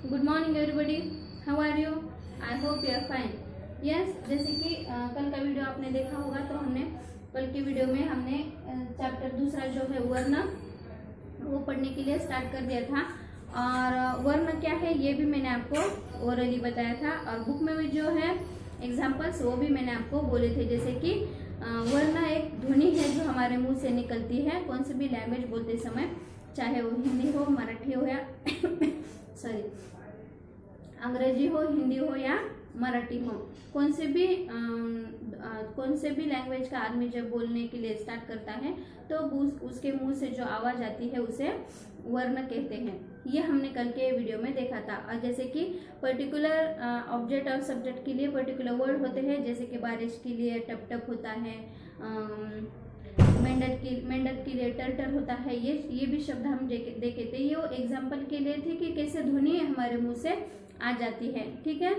Good morning everybody, how are you? I hope you are fine. Yes, जैसे कि कल का वीडियो आपने देखा होगा, तो हमने कल की वीडियो में हमने चैप्टर दूसरा जो है वर्ण, वो पढ़ने के लिए स्टार्ट कर दिया था। और वर्ण क्या है ये भी मैंने आपको ओरली बताया था, और बुक में भी जो है एग्जाम्पल्स वो भी मैंने आपको बोले थे। जैसे कि वर्ण एक ध्वनि है जो हमारे मुंह से निकलती है कौन सी भी लैंग्वेज बोलते समय, चाहे वो हिंदी हो, मराठी हो या सॉरी अंग्रेजी हो, हिंदी हो या मराठी हो, कौन से भी लैंग्वेज का आदमी जब बोलने के लिए स्टार्ट करता है तो उसके मुंह से जो आवाज आती है उसे वर्ण कहते हैं। ये हमने कल के वीडियो में देखा था। और जैसे कि पर्टिकुलर ऑब्जेक्ट और सब्जेक्ट के लिए पर्टिकुलर वर्ड होते हैं, जैसे कि बारिश के लिए टप टप होता है, मेंढक के लिए टर होता है। ये भी शब्द हम देखे थे। ये वो एग्जाम्पल के लिए थे कि कैसे ध्वनि हमारे मुंह से आ जाती है। ठीक है,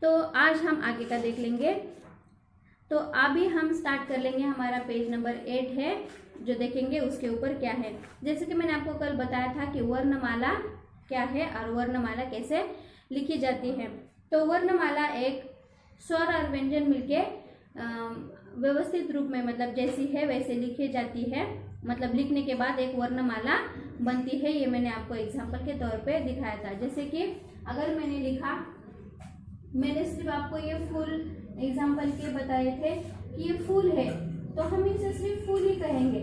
तो आज हम आगे का देख लेंगे। तो अभी हम स्टार्ट कर लेंगे, हमारा पेज नंबर 8 है जो देखेंगे उसके ऊपर क्या है। जैसे कि मैंने आपको कल बताया था कि वर्णमाला क्या है और वर्णमाला कैसे लिखी जाती है। तो वर्णमाला एक स्वर और व्यंजन मिलके व्यवस्थित रूप में, मतलब जैसी है वैसे लिखी जाती है, मतलब लिखने के बाद एक वर्णमाला बनती है। ये मैंने आपको एग्जाम्पल के तौर पे दिखाया था। जैसे कि अगर मैंने लिखा, मैंने सिर्फ आपको ये फूल एग्जाम्पल के बताए थे कि ये फूल है, तो हम इसे सिर्फ फूल ही कहेंगे,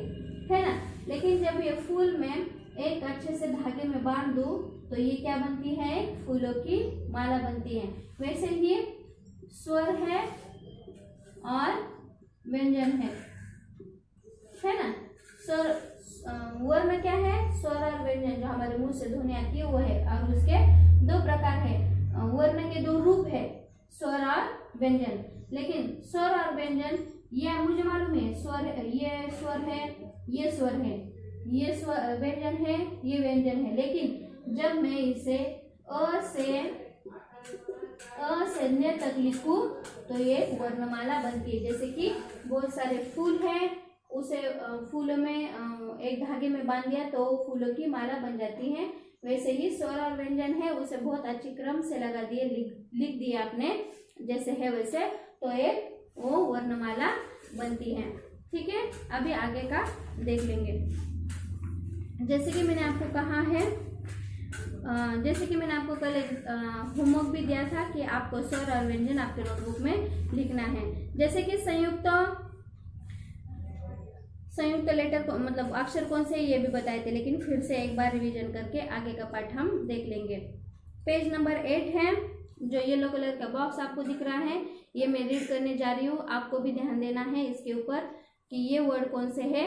है ना। लेकिन जब ये फूल में एक अच्छे से धागे में बांध दूं तो ये क्या बनती है, फूलों की माला बनती है। वैसे ही स्वर है और व्यंजन है ना। स्वर वर्ण क्या है, स्वर और व्यंजन जो हमारे मुंह से ध्वनि आती है वो है। और उसके दो प्रकार है, वर्ण के दो रूप है, स्वर और व्यंजन। लेकिन स्वर और व्यंजन ये मुझे मालूम है, स्वर ये स्वर है, ये स्वर है, ये स्वर व्यंजन है, ये व्यंजन है। लेकिन जब मैं इसे अ से न तक लिखूं तो ये वर्णमाला बनती है। जैसे कि बहुत सारे फूल हैं, उसे फूलों में एक धागे में बांध दिया तो फूलों की माला बन जाती है। वैसे ही स्वर और व्यंजन है, उसे बहुत अच्छी क्रम से लगा दिए, लिख दिए आपने जैसे है वैसे, तो एक वो वर्णमाला बनती है। ठीक है, अभी आगे का देख लेंगे। जैसे कि मैंने आपको कहा है, जैसे कि मैंने आपको कल होमवर्क भी दिया था कि आपको स्वर और व्यंजन आपके नोटबुक में लिखना है। जैसे कि संयुक्त लेटर को, मतलब अक्षर कौन से ये भी बताए थे, लेकिन फिर से एक बार रिवीजन करके आगे का पार्ट हम देख लेंगे। पेज नंबर 8 है, जो येलो कलर का बॉक्स आपको दिख रहा है, ये मैं रीड करने जा रही हूँ। आपको भी ध्यान देना है इसके ऊपर कि ये वर्ड कौन से है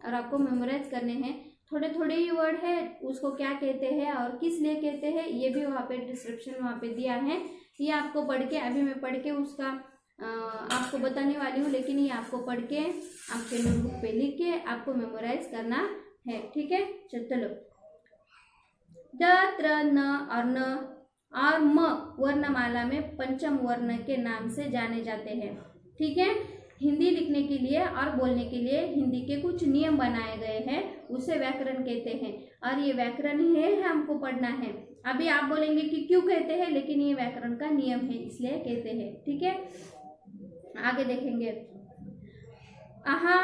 और आपको मेमोराइज करने हैं। थोड़े थोड़े ही वर्ड है, उसको क्या कहते हैं और किस लिए कहते हैं ये भी वहाँ पे डिस्क्रिप्शन वहाँ पे दिया है। ये आपको पढ़ के, अभी मैं पढ़ के उसका आपको बताने वाली हूँ, लेकिन ये आपको पढ़ के आपके नोटबुक पे लिख के आपको मेमोराइज करना है। ठीक है, चलो। द, त्र, न और म वर्णमाला में पंचम वर्ण के नाम से जाने जाते हैं। ठीक है, हिंदी लिखने के लिए और बोलने के लिए हिंदी के कुछ नियम बनाए गए हैं, उसे व्याकरण कहते हैं। और ये व्याकरण ही है, हमको पढ़ना है। अभी आप बोलेंगे कि क्यों कहते हैं, लेकिन ये व्याकरण का नियम है इसलिए कहते हैं। ठीक है, आगे देखेंगे। आहा,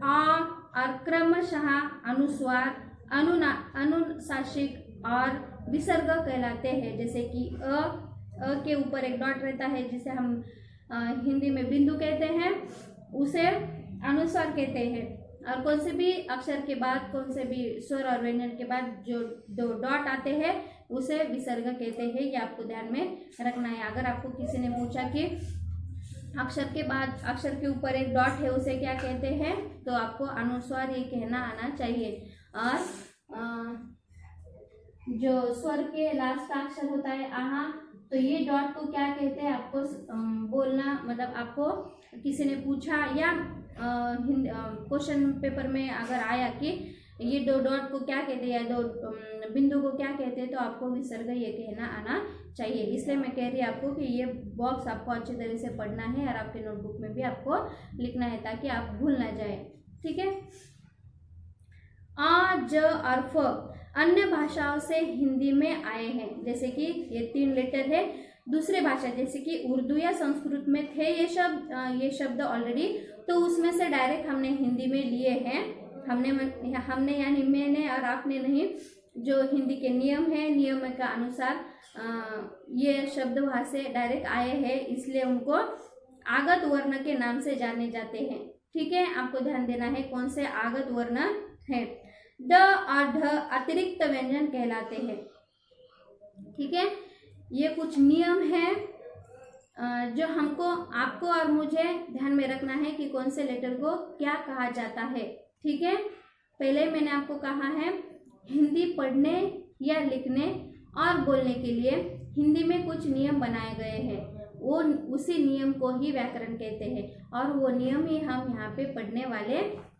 आ और क्रमशः अनुस्वार, अनुनासिक और विसर्ग कहलाते हैं। जैसे कि अ के ऊपर एक डॉट रहता है जिसे हम हिंदी में बिंदु कहते हैं, उसे अनुस्वार कहते हैं। और कौन से भी अक्षर के बाद, कौन से भी स्वर और व्यंजन के बाद जो दो डॉट आते हैं उसे विसर्ग कहते हैं। ये आपको ध्यान में रखना है। अगर आपको किसी ने पूछा कि अक्षर के बाद, अक्षर के ऊपर एक डॉट है उसे क्या कहते हैं, तो आपको अनुस्वार ये कहना आना चाहिए। और जो स्वर के लास्ट का अक्षर होता है आहा, तो ये डॉट को क्या कहते हैं आपको बोलना, मतलब आपको किसी ने पूछा या क्वेश्चन पेपर में अगर आया कि ये दो डॉट को क्या कहते हैं या दो बिंदु को क्या कहते हैं, तो आपको विसर्ग ये कहना आना चाहिए। इसलिए मैं कह रही हूँ आपको कि ये बॉक्स आपको अच्छी तरह से पढ़ना है और आपके नोटबुक में भी आपको लिखना है ताकि आप भूल ना जाए। ठीक है, आ, ज और फ अन्य भाषाओं से हिंदी में आए हैं। जैसे कि ये 3 लेटर है, दूसरे भाषा जैसे कि उर्दू या संस्कृत में थे ये शब्द ऑलरेडी, तो उसमें से डायरेक्ट हमने हिंदी में लिए हैं। हमने यानी मैंने और आपने नहीं, जो हिंदी के नियम है, नियम के अनुसार ये शब्द वहाँ से डायरेक्ट आए हैं, इसलिए उनको आगत वर्ण के नाम से जाने जाते हैं। ठीक है, आपको ध्यान देना है कौन से आगत वर्ण है। ड और ढ अतिरिक्त व्यंजन कहलाते हैं। ठीक है, ये कुछ नियम है जो हमको, आपको और मुझे ध्यान में रखना है कि कौन से लेटर को क्या कहा जाता है। ठीक है, पहले मैंने आपको कहा है हिंदी पढ़ने या लिखने और बोलने के लिए हिंदी में कुछ नियम बनाए गए हैं, वो उसी नियम को ही व्याकरण कहते हैं और वो नियम ही हम यहाँ पे पढ़ने वाले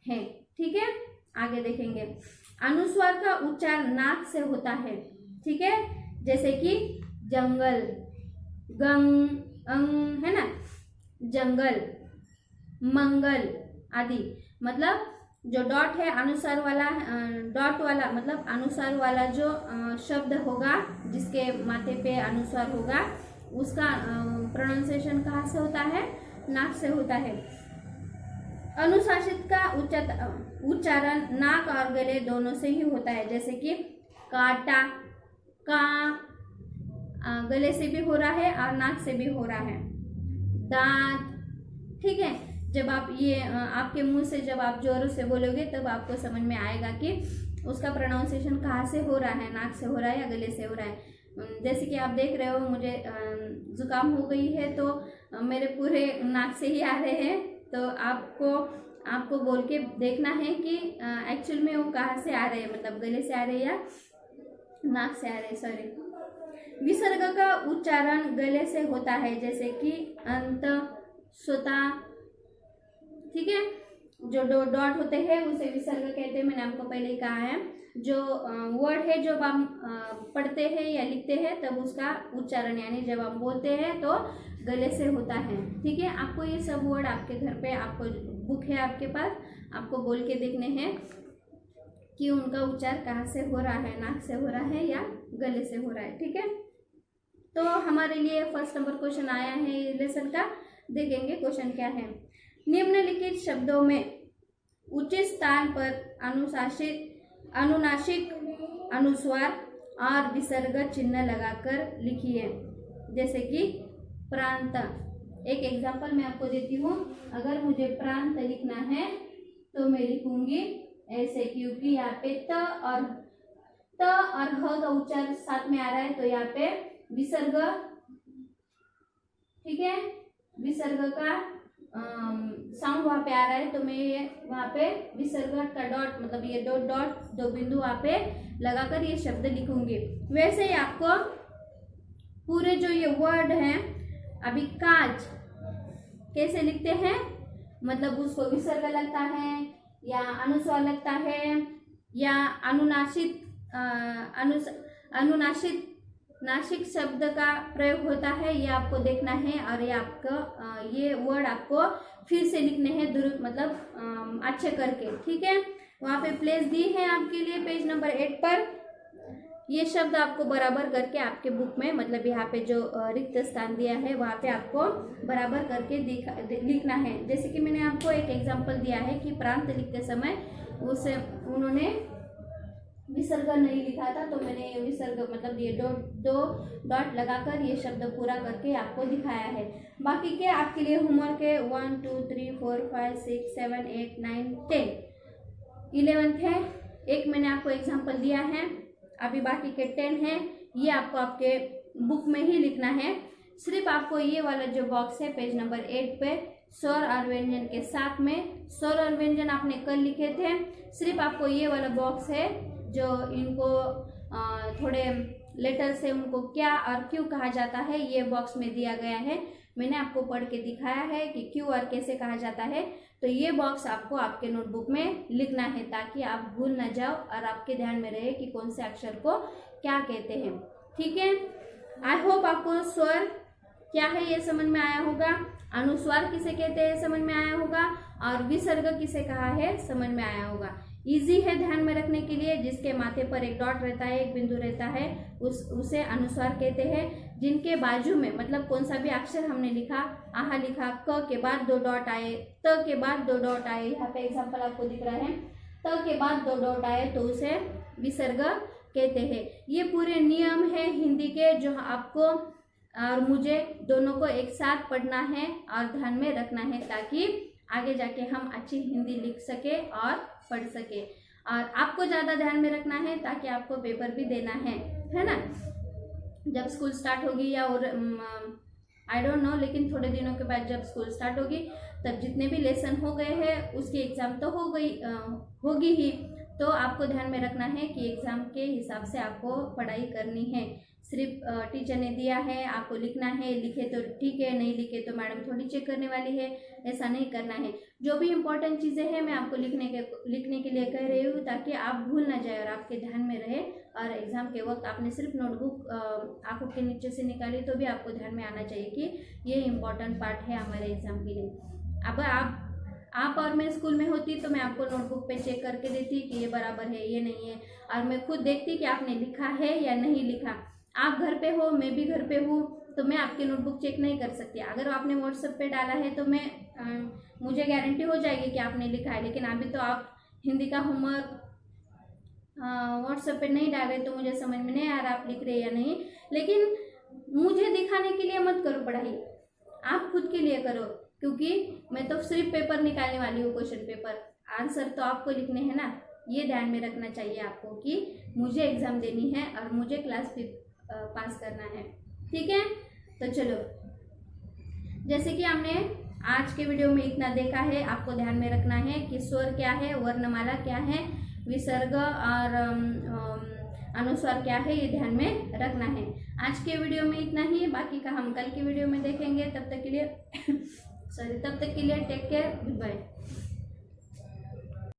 हैं। ठीक है, आगे देखेंगे। अनुस्वार का उच्चारण नाक से होता है। ठीक है, जैसे कि जंगल, गंग अंग है ना, जंगल, मंगल आदि। मतलब जो डॉट है अनुसार वाला, डॉट वाला मतलब अनुसार वाला जो शब्द होगा, जिसके माथे पे अनुस्वार होगा, उसका प्रोनाउंसिएशन कहाँ से होता है? नाक से होता है। अनुशासित का उच्चारण नाक और गले दोनों से ही होता है। जैसे कि काटा, का गले से भी हो रहा है और नाक से भी हो रहा है। दांत, ठीक है, जब आप ये आपके मुंह से जब आप जोरों से बोलोगे तब आपको समझ में आएगा कि उसका प्रोनाउंसिएशन कहाँ से हो रहा है, नाक से हो रहा है या गले से हो रहा है। जैसे कि आप देख रहे हो मुझे जुकाम हो गई है तो मेरे पूरे नाक से ही आ रहे हैं, तो आपको बोल के देखना है कि एक्चुअल में वो कहाँ से आ रहे हैं, मतलब गले से आ रहे हैं या नाक से आ रहे हैं। सॉरी। विसर्ग का उच्चारण गले से होता है, जैसे कि अंत, स्वता। ठीक है, जो डॉट होते हैं उसे विसर्ग कहते हैं, मैंने आपको पहले ही कहा है। जो वर्ड है जब हम पढ़ते हैं या लिखते हैं तब उसका उच्चारण यानी जब हम बोलते हैं तो गले से होता है। ठीक है, आपको ये सब वर्ड आपके घर पे, आपको बुक है आपके पास, आपको बोल के देखने हैं कि उनका उच्चार कहाँ से हो रहा है, नाक से हो रहा है या गले से हो रहा है। ठीक है, तो हमारे लिए फर्स्ट नंबर क्वेश्चन आया है ये लेसन का। देखेंगे क्वेश्चन क्या है। निम्नलिखित शब्दों में उचित स्थान पर अनुनासिक अनुस्वार और विसर्ग चिन्ह लगाकर लिखिए। जैसे कि प्रांत, एक एग्जांपल मैं आपको देती हूँ। अगर मुझे प्रांत लिखना है तो मैं लिखूंगी ऐसे, क्योंकि यहाँ पे त और ह का उच्चार साथ में आ रहा है तो यहाँ पे विसर्ग, ठीक है, विसर्ग का साउंड वहाँ पे आ रहा है तो मैं वहाँ पे विसर्ग का डॉट, मतलब ये डॉट दो बिंदु वहाँ पे लगाकर ये शब्द लिखूंगी। वैसे ही आपको पूरे जो ये वर्ड हैं, अभी काज कैसे लिखते हैं, मतलब उसको विसर्ग लगता है या अनुस्वार लगता है या नासिक शब्द का प्रयोग होता है, ये आपको देखना है। और ये आपका ये वर्ड आपको फिर से लिखने हैं मतलब अच्छे करके। ठीक है, वहाँ पे प्लेस दी है आपके लिए पेज नंबर 8 पर। ये शब्द आपको बराबर करके आपके बुक में, मतलब यहाँ पे जो रिक्त स्थान दिया है वहाँ पे आपको बराबर करके लिखना है। जैसे कि मैंने आपको एक एग्जांपल दिया है कि प्रांत लिखते समय उसे उन्होंने विसर्ग नहीं लिखा था, तो मैंने ये विसर्ग मतलब ये दो डॉट लगाकर ये शब्द पूरा करके आपको दिखाया है। बाकी के आपके लिए होमवर्क है 1 2 3 4 5 6 7 8 9 10 11th है। एक मैंने आपको एग्जांपल दिया है, अभी बाकी के 10 है, ये आपको आपके बुक में ही लिखना है। सिर्फ आपको ये वाला जो बॉक्स है पेज नंबर 8 पे स्वर और व्यंजन के साथ में, स्वर और व्यंजन आपने कल लिखे थे, सिर्फ आपको ये वाला बॉक्स है जो इनको थोड़े लेटर से उनको क्या और क्यों कहा जाता है ये बॉक्स में दिया गया है। मैंने आपको पढ़ के दिखाया है कि क्यों और कैसे कहा जाता है, तो ये बॉक्स आपको आपके नोटबुक में लिखना है ताकि आप भूल ना जाओ और आपके ध्यान में रहे कि कौन से अक्षर को क्या कहते हैं। ठीक है, आई होप आपको स्वर क्या है ये समझ में आया होगा, अनुस्वार किसे कहते हैं समझ में आया होगा, और विसर्ग किसे कहा है समझ में आया होगा। इजी है ध्यान में रखने के लिए। जिसके माथे पर एक डॉट रहता है, एक बिंदु रहता है, उसे अनुस्वार कहते हैं। जिनके बाजू में मतलब कौन सा भी अक्षर हमने लिखा, आहा लिखा, क के बाद 2 डॉट आए, त के बाद 2 डॉट आए, यहाँ पे एग्जाम्पल आपको दिख रहा है, त के बाद 2 डॉट आए तो उसे विसर्ग कहते हैं। ये पूरे नियम है हिंदी के जो आपको और मुझे दोनों को एक साथ पढ़ना है और ध्यान में रखना है, ताकि आगे जाके हम अच्छी हिंदी लिख सके और पढ़ सके। और आपको ज़्यादा ध्यान में रखना है ताकि आपको पेपर भी देना है ना। जब स्कूल स्टार्ट होगी या और आई डोंट नो, लेकिन थोड़े दिनों के बाद जब स्कूल स्टार्ट होगी तब जितने भी लेसन हो गए हैं उसकी एग्ज़ाम तो होगी ही। तो आपको ध्यान में रखना है कि एग्ज़ाम के हिसाब से आपको पढ़ाई करनी है। सिर्फ टीचर ने दिया है आपको लिखना है, लिखे तो ठीक है, नहीं लिखे तो मैडम थोड़ी चेक करने वाली है, ऐसा नहीं करना है। जो भी इम्पोर्टेंट चीज़ें हैं मैं आपको लिखने के लिए कह रही हूँ ताकि आप भूल ना जाए और आपके ध्यान में रहे। और एग्ज़ाम के वक्त आपने सिर्फ नोटबुक आंखों के नीचे से निकाली तो भी आपको ध्यान में आना चाहिए कि ये इम्पोर्टेंट पार्ट है हमारे एग्ज़ाम के लिए। अब आप और मैं स्कूल में होती तो मैं आपको नोटबुक पे चेक करके देती कि ये बराबर है, ये नहीं है, और मैं खुद देखती कि आपने लिखा है या नहीं लिखा। आप घर पे हो, मैं भी घर पे हूँ, तो मैं आपकी नोटबुक चेक नहीं कर सकती। अगर आपने व्हाट्सएप पे डाला है तो मुझे गारंटी हो जाएगी कि आपने लिखा है, लेकिन अभी तो आप हिंदी का होमवर्क व्हाट्सएप पे नहीं डाल रहे तो मुझे समझ में नहीं आ रहा आप लिख रहे या नहीं। लेकिन मुझे दिखाने के लिए मत करो पढ़ाई, आप खुद के लिए करो, क्योंकि मैं तो सिर्फ पेपर निकालने वाली हूँ, क्वेश्चन पेपर, आंसर तो आपको लिखने हैं ना। ये ध्यान में रखना चाहिए आपको कि मुझे एग्ज़ाम देनी है और मुझे क्लास पास करना है, ठीक है। तो चलो, जैसे कि हमने आज के वीडियो में इतना देखा है, आपको ध्यान में रखना है कि स्वर क्या है, वर्णमाला क्या है, विसर्ग और अनुस्वार क्या है, ये ध्यान में रखना है। आज के वीडियो में इतना ही, बाकी का हम कल की वीडियो में देखेंगे। तब तक के लिए टेक केयर, गुड बाय।